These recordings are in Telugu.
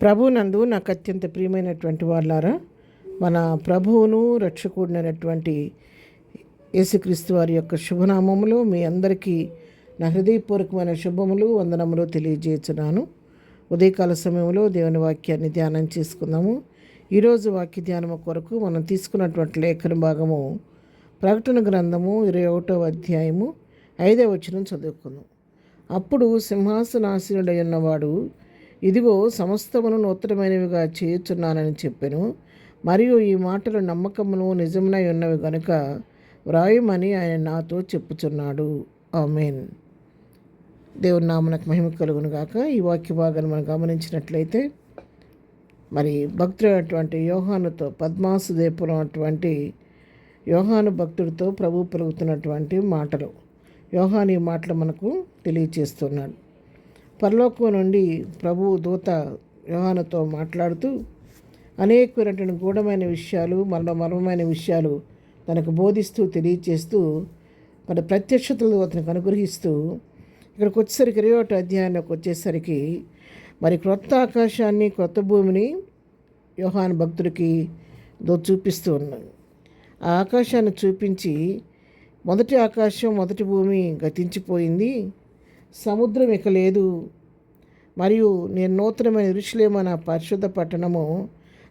ప్రభునందు నాకు అత్యంత ప్రియమైనటువంటి వాళ్ళారా, మన ప్రభువును రక్షకుడినటువంటి యేసుక్రీస్తు వారి యొక్క శుభనామములు మీ అందరికీ నా హృదయపూర్వకమైన శుభములు వందనములు తెలియజేస్తున్నాను. ఉదయకాల సమయంలో దేవుని వాక్యాన్ని ధ్యానం చేసుకుందాము. ఈరోజు వాక్య ధ్యానము కొరకు మనం తీసుకున్నటువంటి లేఖన భాగము ప్రకటన గ్రంథము 21వ అధ్యాయము 5వ వచనం చదువుకుందాం. అప్పుడు సింహాసనాసీనుడై ఉన్నవాడు, ఇదిగో సమస్తమును నూతనమైనవిగా చేయుచున్నానని చెప్పెను. మరియు ఈ మాటలు నమ్మకమును నిజమునై ఉన్నవి గనుక వ్రాయమని ఆయన నాతో చెప్పుచున్నాడు. ఆమేన్. దేవుని నామమునకు మహిమ కలుగును గాక. ఈ వాక్య భాగాన్ని మనం గమనించినట్లయితే, మరి భక్తుడైనటువంటి యోహానుతో, పద్మాసు ద్వీపంలో అటువంటి యోహాను భక్తుడితో ప్రభు పలుకుతున్నటువంటి మాటలు. యోహాను ఈ మాటలు మనకు తెలియచేస్తున్నాడు. పరలోకం నుండి ప్రభు దూత యోహానుతో మాట్లాడుతూ అనేకమైనటువంటి గూఢమైన విషయాలు, మర్మమైన విషయాలు తనకు బోధిస్తూ తెలియచేస్తూ మరి ప్రత్యక్షతలు అతనికి అనుగ్రహిస్తూ ఇక్కడికి వచ్చేసరికి 21వ అధ్యాయానికి వచ్చేసరికి మరి క్రొత్త ఆకాశాన్ని, క్రొత్త భూమిని యోహాను భక్తుడికి చూపిస్తూ ఉన్నాడు. ఆ ఆకాశాన్ని చూపించి, మొదటి ఆకాశం, మొదటి భూమి గతించిపోయింది, సముద్రం ఇక లేదు, మరియు నేను నూతనమైన యెరూషలేము అనే పరిశుద్ధ పట్టణము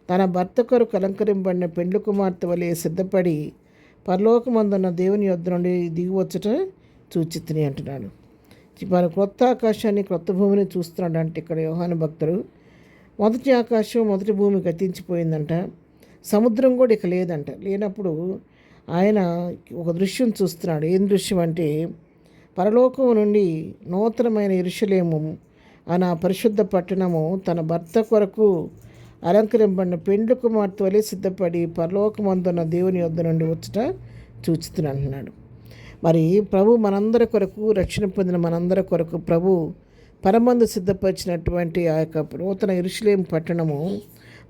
తన భర్త కొరకు అలంకరింపబడిన పెండ్లి కుమార్తె వలె సిద్ధపడి పరలోకమందున్న దేవుని యొద్ద నుండి దిగివచ్చుట చూచితిని అంటున్నాడు. మరి క్రొత్త ఆకాశాన్ని, క్రొత్త భూమిని చూస్తున్నాడు. అంటే ఇక్కడ యోహాను భక్తుడు మొదటి ఆకాశం, మొదటి భూమి గతించిపోయిందంట, సముద్రం కూడా ఇక లేదంట. లేనప్పుడు ఆయన ఒక దృశ్యం చూస్తున్నాడు. ఏం దృశ్యం అంటే, పరలోకం నుండి నూతనమైన యెరూషలేము అనే పరిశుద్ధ పట్టణము తన భర్త కొరకు అలంకరింపబడిన పెండ్లి కుమార్తె వలె సిద్ధపడి పరలోకమందున్న దేవుని యొద్ద నుండి వచ్చుట చూచుతుని అంటున్నాడు. మరి ప్రభు మనందరి కొరకు, రక్షణ పొందిన మనందరి కొరకు ప్రభు పరమందు సిద్ధపరిచినటువంటి ఆ యొక్క నూతన యెరూషలేము పట్టణము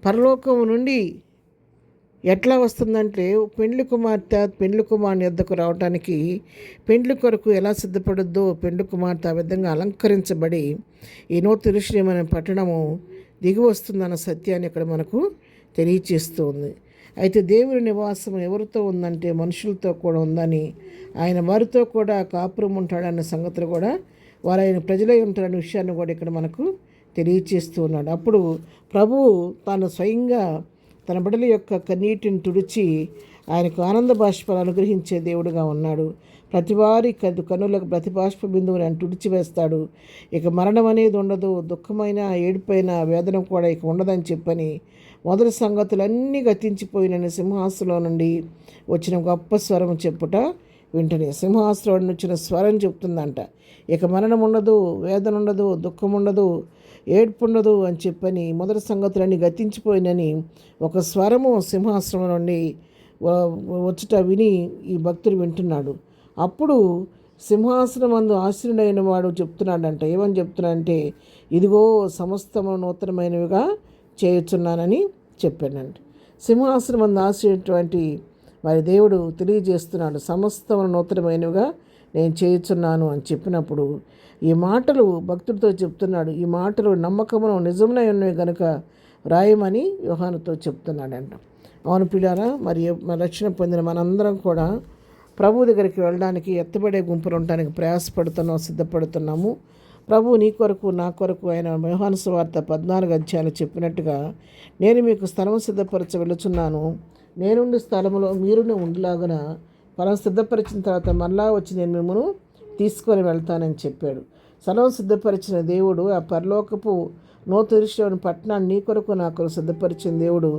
పరలోకం నుండి ఎట్లా వస్తుందంటే, పెండ్లి కుమార్తె పెండ్లి కుమారుని యొద్దకు రావడానికి పెండ్లి కొరకు ఎలా సిద్ధపడుద్దో పెండ్లి కుమార్తె ఆ విధంగా అలంకరించబడి ఈ నూతన యెరూషలేము అనే పట్టణము దిగి వస్తుందన్న సత్యాన్ని ఇక్కడ మనకు తెలియచేస్తూ ఉంది. అయితే దేవుని నివాసం ఎవరితో ఉందంటే మనుషులతో కూడా ఉందని, ఆయన వారితో కూడా కాపురం ఉంటాడన్న సంగతులు కూడా, వారు ఆయన ప్రజలై ఉంటారనే విషయాన్ని కూడా ఇక్కడ మనకు తెలియచేస్తూ ఉన్నాడు. అప్పుడు ప్రభువు తాను స్వయంగా తన బిడ్డల యొక్క కన్నీటిని తుడిచి ఆయనకు ఆనంద బాష్పాలు అనుగ్రహించే దేవుడుగా ఉన్నాడు. ప్రతివారి కన్నులకు ప్రతి బాష్ప బిందువుని ఆయన తుడిచివేస్తాడు. ఇక మరణం అనేది ఉండదు, దుఃఖమైన, ఏడుపైన, వేదన కూడా ఇక ఉండదని చెప్పని మొదటి సంగతులన్నీ గతించిపోయిన సింహాసనం నుండి వచ్చిన గొప్ప స్వరం చెప్పుట వింటనే. సింహాసనం వచ్చిన స్వరం చెప్తుందంట, ఇక మరణం ఉండదు, వేదన ఉండదు, దుఃఖం ఉండదు, ఏడ్పు ఉండదు అని చెప్పని మొదటి సంగతులన్నీ గతించిపోయినని ఒక స్వరము సింహాసనం నుండి వచ్చుట విని ఈ భక్తుడు వింటున్నాడు. అప్పుడు సింహాసనం అందు ఆసీనుడైన వాడు చెప్తున్నాడంట. ఏమని చెప్తున్నాడంటే, ఇదిగో సమస్తము నూతనమైనవిగా చేయుచున్నానని చెప్పానంట. సింహాసనం అందు ఆసీనటువంటి మరి దేవుడు తెలియజేస్తున్నాడు, సమస్తము నూతనమైనవిగా నేను చేయుచున్నాను అని చెప్పినప్పుడు ఈ మాటలు భక్తుడితో చెప్తున్నాడు. ఈ మాటలు నమ్మకమును నిజమునై ఉన్నవి కనుక రాయమని యోహానుతో చెప్తున్నాడంట. అవును పిల్లారా, మరి రక్షణ పొందిన మనందరం కూడా ప్రభు దగ్గరికి వెళ్ళడానికి, ఎత్తబడే గుంపులు ఉండడానికి ప్రయాసపడుతున్నాము, సిద్ధపడుతున్నాము. ప్రభు నీ కొరకు, నా కొరకు ఆయన యోహాను సువార్త 14వ అధ్యాయంలో చెప్పినట్టుగా, నేను మీకు స్థలం సిద్ధపరచ వెళుచున్నాను, నేనుండి స్థలములో మీరును ఉండలాగున ఫలం సిద్ధపరిచిన తర్వాత మరలా వచ్చి నేను మిమ్మల్ని తీసుకొని వెళ్తానని చెప్పాడు. స్థలం సిద్ధపరిచిన దేవుడు, ఆ పరలోకపు నూతన యెరూషలేము పట్టణాన్ని నీ కొరకు, నా కొరకు సిద్ధపరిచిన దేవుడు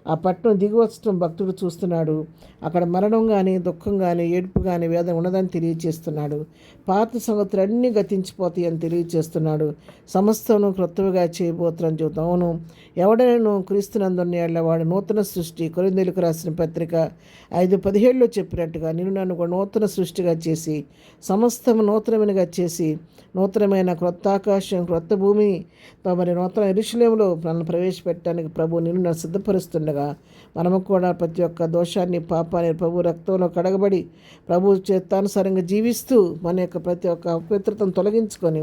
ఆ పట్టణం దిగివచ్చడం భక్తుడు చూస్తున్నాడు. అక్కడ మరణం కానీ, దుఃఖం కానీ, ఏడుపు కానీ, వేదన ఉన్నదని తెలియజేస్తున్నాడు. పాత సంగతులన్నీ గతించిపోతాయి అని తెలియజేస్తున్నాడు. సమస్తను క్రొత్తవిగా చేయబోతున్నాను చెబుతాం. అవును, ఎవడైనా క్రీస్తునందున్న వాడు నూతన సృష్టి. కొరింథీయులకు రాసిన పత్రిక 5:17 చెప్పినట్టుగా, నేను నన్ను ఒక నూతన సృష్టిగా చేసి, సమస్తము నూతనమైనగా చేసి, నూతనమైన క్రొత్త ఆకాశం, క్రొత్త భూమి, మరి నూతన యెరూషలేములో మనల్ని ప్రవేశపెట్టడానికి ప్రభు నిన్ను నన్ను సిద్ధపరుస్తుండగా, మనము కూడా ప్రతి ఒక్క దోషాన్ని, పాపాన్ని ప్రభు రక్తంలో కడగబడి ప్రభు చిత్తానుసారంగా జీవిస్తూ మన యొక్క ప్రతి ఒక్క అపవిత్రతను తొలగించుకొని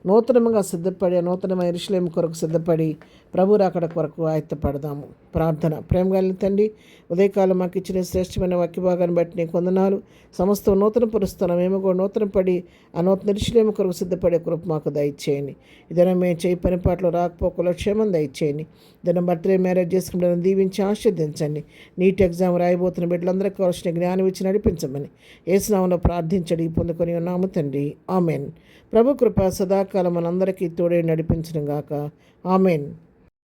నూతనముగా సిద్ధపడి నూతనమైన యెరూషలేము కొరకు సిద్ధపడి ప్రభు రాకడ కొరకు ఆయత్తపడదాము. ప్రార్థన. ప్రేమగల తండ్రి, ఉదయకాలం మాకు ఇచ్చిన శ్రేష్టమైన వాక్య భాగాన్ని బట్టి నీకు వందనాలు. సమస్తం నూతన పరుస్తున్నాం. మేము కూడా నూతన పడి ఆ నూతన యెరూషలేము కొరకు సిద్ధపడే కృప మాకు దయచేయండి. ఇదైనా మేము చేయి పని పాటలు రాకపోకలో క్షేమం దయచేయండి. ఇదైనా బర్త్డే మ్యారేజ్ చేసుకుంటే దీవించి ఆశీర్వదించండి. నీట్ ఎగ్జామ్ రాయబోతున్న బిడ్డలందరికీ కావాల్సిన జ్ఞానం ఇచ్చి నడిపించమని యేసు నామములో ప్రార్థించడి పొందుకొని ఉన్నాము తండ్రి. ఆమెన్. ప్రభు కృప సదాకాలం మనందరికీ తోడే నడిపించును గాక. ఆమెన్.